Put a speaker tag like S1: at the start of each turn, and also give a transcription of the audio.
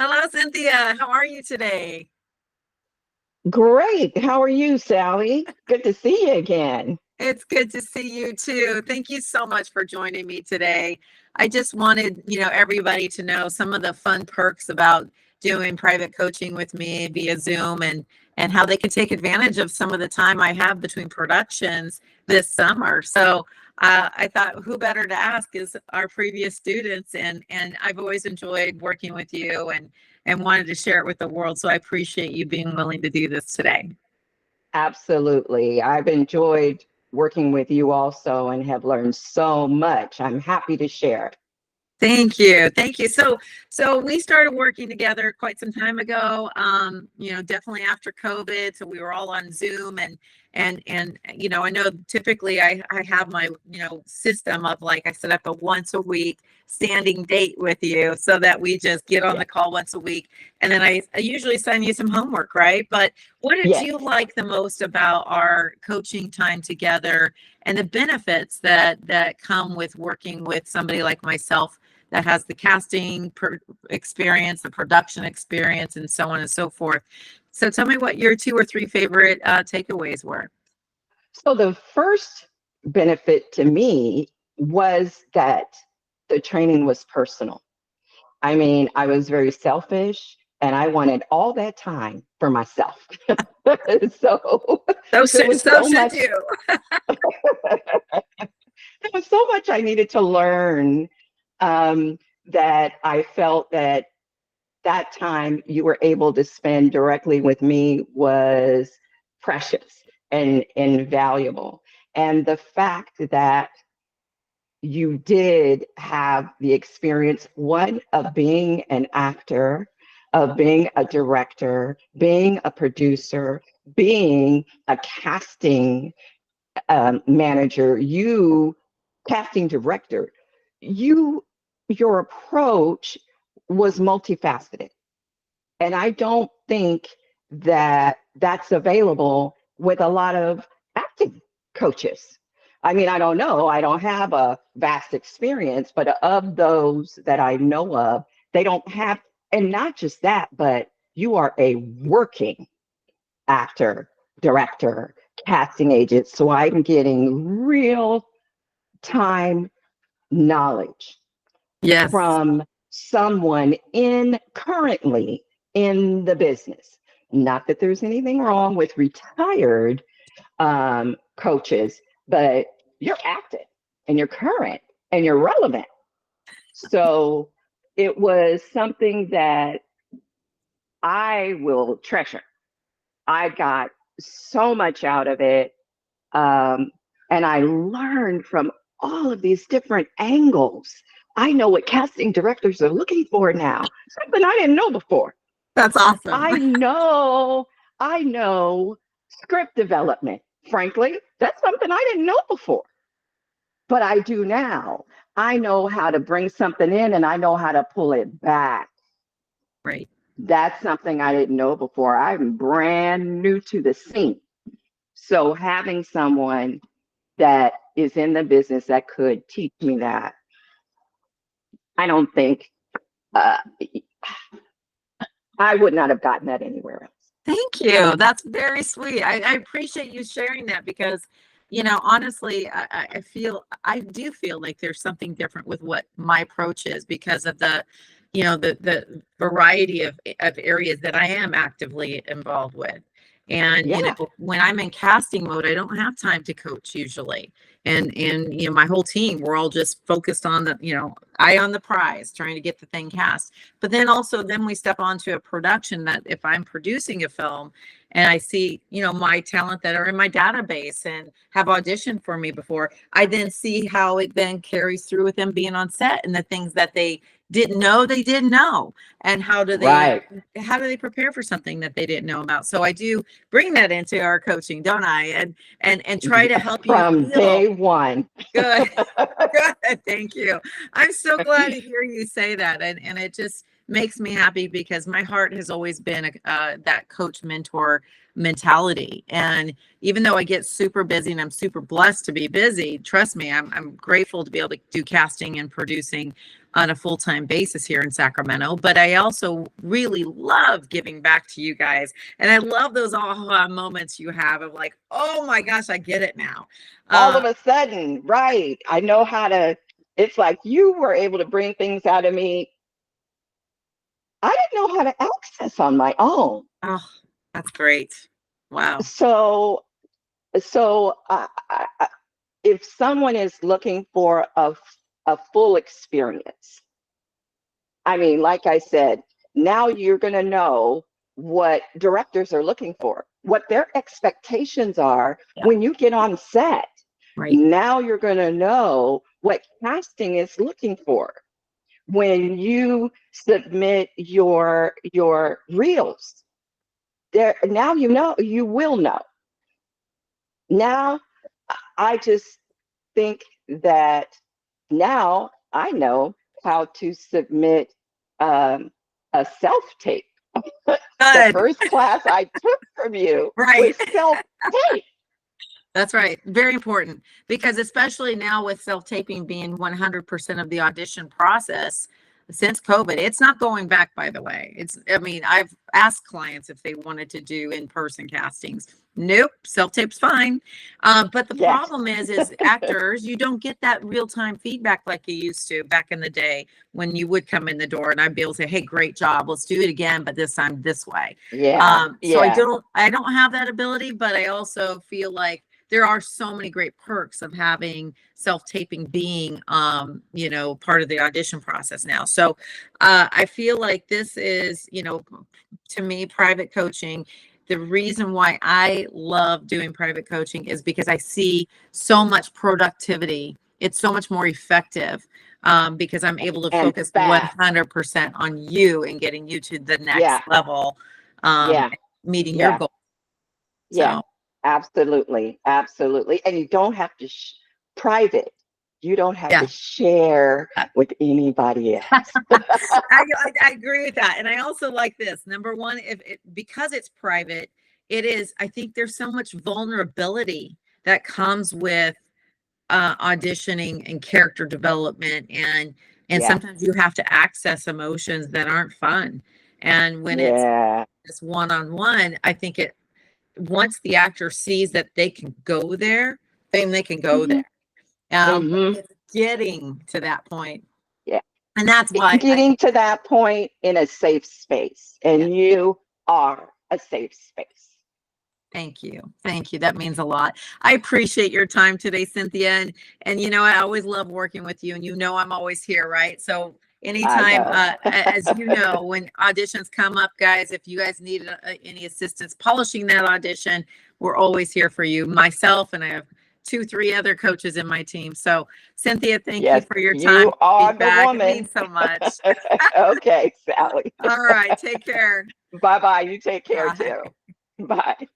S1: Hello, Cynthia. How are you today?
S2: Great. How are you, Sally? Good to see you again.
S1: It's good to see you too. Thank you so much for joining me today. I just wanted, everybody to know some of the fun perks about doing private coaching with me via Zoom and how they can take advantage of some of the time I have between productions this summer. So I thought who better to ask is our previous students and I've always enjoyed working with you and wanted to share it with the world. So I appreciate you being willing to do this today.
S2: Absolutely. I've enjoyed working with you also and have learned so much. I'm happy to share.
S1: Thank you. Thank you. So we started working together quite some time ago. Definitely after COVID. So we were all on Zoom and I know typically I have my, system of like I set up a once a week standing date with you so that we just get on
S2: Yeah.
S1: the call once a week. And then I usually send you some homework, right? But what did
S2: Yes.
S1: you like the most about our coaching time together and the benefits that come with working with somebody like myself that has the experience, the production experience, and so on and so forth. So tell me what your two or three favorite takeaways were.
S2: So the first benefit to me was that the training was personal. I mean, I was very selfish and I wanted all that time for myself. So there was
S1: So
S2: so
S1: should
S2: much,
S1: you.
S2: there was so much I needed to learn, that I felt that that time you were able to spend directly with me was precious and invaluable. And the fact that you did have the experience, one, of being an actor, of being a director, being a producer, being a casting manager, you casting director, you your approach was multifaceted. And I don't think that that's available with a lot of acting coaches. I mean, I don't know. I don't have a vast experience, but of those that I know of, they don't have, and not just that, but you are a working actor, director, casting agent. So I'm getting real time knowledge
S1: Yes.
S2: from someone in currently in the business. Not that there's anything wrong with retired coaches, but you're active and you're current and you're relevant. So it was something that I will treasure. I got so much out of it. Um, and I learned from all of these different angles. I know what casting directors are looking for now, something I didn't know before.
S1: That's awesome.
S2: I know, I know script development. Frankly, that's something I didn't know before, but I do now. I know how to bring something in and I know how to pull it back.
S1: Right.
S2: That's something I didn't know before. I'm brand new to the scene. So having someone that is in the business that could teach me that, I don't think uh, I would not have gotten that anywhere else.
S1: Thank you. That's very sweet. I appreciate you sharing that because, honestly, I do feel like there's something different with what my approach is because of the variety of areas that I am actively involved with. And,
S2: Yeah,
S1: when I'm in casting mode, I don't have time to coach usually. And my whole team, we're all just focused on eye on the prize, trying to get the thing cast. But then we step onto a production that if I'm producing a film and I see, my talent that are in my database and have auditioned for me before, I then see how it then carries through with them being on set and the things that they didn't know. And
S2: right.
S1: how do they prepare for something that they didn't know about? So I do bring that into our coaching, don't I? And try to help you
S2: From
S1: feel
S2: day one.
S1: good. Good. Thank you. I'm so glad to hear you say that. And it just makes me happy because my heart has always been that coach mentor mentality. And even though I get super busy and I'm super blessed to be busy, trust me, I'm grateful to be able to do casting and producing. on a full-time basis here in Sacramento, but I also really love giving back to you guys. And I love those aha moments you have of like, oh my gosh, I get it now.
S2: All of a sudden, right. I know how to, it's like you were able to bring things out of me I didn't know how to access on my own.
S1: Oh, that's great. Wow.
S2: So, if someone is looking for a full experience, I mean, like I said, now you're going to know what directors are looking for, what their expectations are when you get on set.
S1: Right.
S2: Now you're going to know what casting is looking for when you submit your reels. There, now you will know. Now, I just think that now I know how to submit a self-tape. The first class I took from you was self-tape.
S1: That's right. Very important, because especially now with self-taping being 100% of the audition process since COVID, it's not going back, by the way. I mean, I've asked clients if they wanted to do in-person castings. Nope, self-tape's fine. But the problem is actors, you don't get that real-time feedback like you used to back in the day when you would come in the door and I'd be able to say, hey, great job. Let's do it again, but this time this way. So I don't have that ability, but I also feel like there are so many great perks of having self-taping being, part of the audition process now. So I feel like this is, to me, private coaching. The reason why I love doing private coaching is because I see so much productivity. It's so much more effective because I'm able to focus 100% on you and getting you to the next level, meeting your goal.
S2: So. Absolutely. Absolutely. And you don't have to private. You don't have to share with anybody else.
S1: I agree with that. And I also like this. Number one, because it's private, I think there's so much vulnerability that comes with auditioning and character development. And sometimes you have to access emotions that aren't fun. And when it's one-on-one, I think once the actor sees that they can go there, then they can go there. It's getting to that point. And that's why
S2: getting to that point in a safe space, and you are a safe space.
S1: Thank you. Thank you. That means a lot. I appreciate your time today, Cynthia. And I always love working with you, and I'm always here, right? So anytime, as you know, when auditions come up, guys, if you guys need any assistance polishing that audition, we're always here for you. Myself, and I have 2-3 other coaches in my team. So Cynthia, thank you for your time.
S2: You are the woman.
S1: It means so much.
S2: Okay, Sally.
S1: All right. Take care.
S2: Bye-bye. You take care too. Bye.